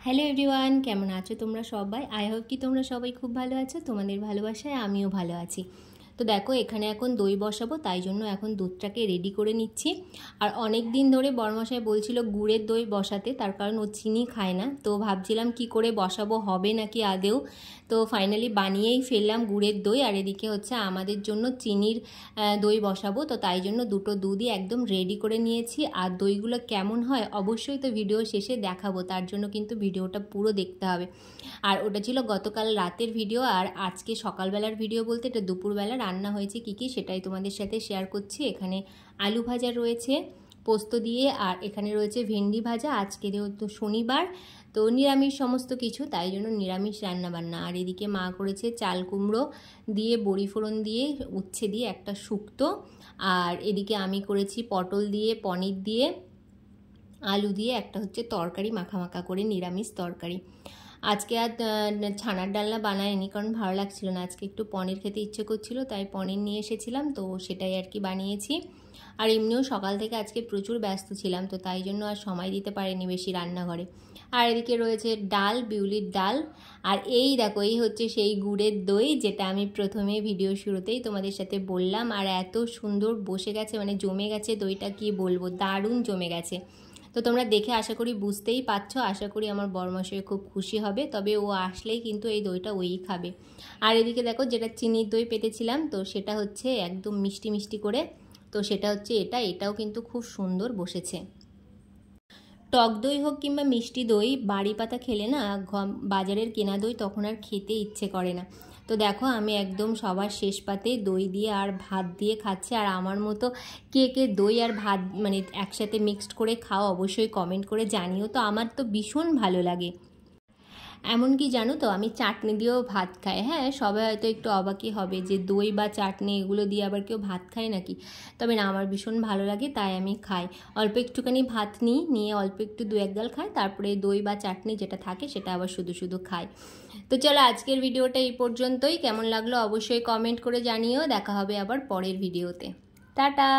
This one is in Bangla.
হ্যালো এভরিওয়ান, কেমন আছো তোমরা সবাই? আই হোপ কি তোমরা সবাই খুব ভালো আছো। তোমাদের ভালোবাসায় আমিও ভালো আছি। তো দেখো, এখানে এখন দই বসাবো, তাই জন্য এখন দুধটাকে রেডি করে নিচ্ছি। আর অনেক দিন ধরে বড়মশাই বলছিল গুড়ের দই বসাতে, তার কারণ ও চিনি খায় না। তো ভাবছিলাম কি করে বসাবো, হবে নাকি আদেও। তো ফাইনালি বানিয়েই ফেললাম গুড়ের দই। আর এদিকে হচ্ছে আমাদের জন্য চিনির দই বসাবো। তো তাই জন্য দুটো দুধই একদম রেডি করে নিয়েছি। আর দইগুলো কেমন হয় অবশ্যই তো ভিডিও শেষে দেখাবো, তার জন্য কিন্তু ভিডিওটা পুরো দেখতে হবে। আর ওটা ছিল গতকাল রাতের ভিডিও, আর আজকে সকালবেলার ভিডিও বলতে এটা দুপুরবেলা রান্না হয়েছে কী কী সেটাই তোমাদের সাথে শেয়ার করছি। এখানে আলু ভাজা রয়েছে পোস্ত দিয়ে, আর এখানে রয়েছে ভেন্ডি ভাজা। আজকে যেহেতু শনিবার, তো নিরামিষ সমস্ত কিছু, তাই জন্য নিরামিষ রান্নাবান্না। আর এদিকে মা করেছে চাল কুমড়ো দিয়ে বড়ি ফোড়ন দিয়ে উচ্ছে দিয়ে একটা শুক্তো। আর এদিকে আমি করেছি পটল দিয়ে পনির দিয়ে আলু দিয়ে একটা হচ্ছে তরকারি, মাখা মাখা করে নিরামিষ তরকারি। আজকে আর ছানার ডালনা বানাইনি, কারণ ভালো লাগছিল না। আজকে একটু পনির খেতে ইচ্ছে করছিল, তাই পনির নিয়ে এসেছিলাম, তো সেটাই আর কি বানিয়েছি। আর এমনিও সকাল থেকে আজকে প্রচুর ব্যস্ত ছিলাম, তো তাই জন্য আর সময় দিতে পারিনি বেশি রান্নাঘরে। আর এদিকে রয়েছে ডাল, বিউলির ডাল। আর এই দেখো, এই হচ্ছে সেই গুড়ের দই, যেটা আমি প্রথমে ভিডিও শুরুতেই তোমাদের সাথে বললাম। আর এত সুন্দর বসে গেছে, মানে জমে গেছে দইটা, কি বলবো, দারুণ জমে গেছে। তো তোমরা দেখে আশা করি বুঝতেই পারছো। আশা করি আমার বড়মশাই খুব খুশি হবে, তবে ও আসলেই কিন্তু এই দইটা ওই খাবে। আর এদিকে দেখো, যেটা চিনির দই পেতেছিলাম, তো সেটা হচ্ছে একদম মিষ্টি মিষ্টি করে, তো সেটা হচ্ছে এটাও কিন্তু খুব সুন্দর বসেছে। টক দই হোক কিংবা মিষ্টি দই, বাড়ি পাতা খেলে না, বাজারের কেনা দই তখন আর খেতে ইচ্ছে করে না। তো দেখো, আমি একদম সবার শেষ পাতে দই দিয়ে আর ভাত দিয়ে খাচ্ছি। আর আমার মতো কে কে দই আর ভাত মানে একসাথে মিক্সড করে খাও অবশ্যই কমেন্ট করে জানিও। তো আমার তো ভীষণ ভালো লাগে। এমনকি জানো তো, আমি চাটনি দিয়েও ভাত খাই। হ্যাঁ, সবাই হয়তো একটু অবাকই হবে যে দই বা চাটনি এগুলো দিয়ে আবার কেউ ভাত খায় নাকি, তবে না, আমার ভীষণ ভালো লাগে, তাই আমি খাই। অল্প একটুখানি ভাত নিয়ে অল্প একটু দু এক গাল খাই, তারপরে দই বা চাটনি যেটা থাকে সেটা আবার শুধু শুধু খাই। তো চলো, আজকের ভিডিওটা এই পর্যন্তই। কেমন লাগলো অবশ্যই কমেন্ট করে জানিও। দেখা হবে আবার পরের ভিডিওতে। টাটা।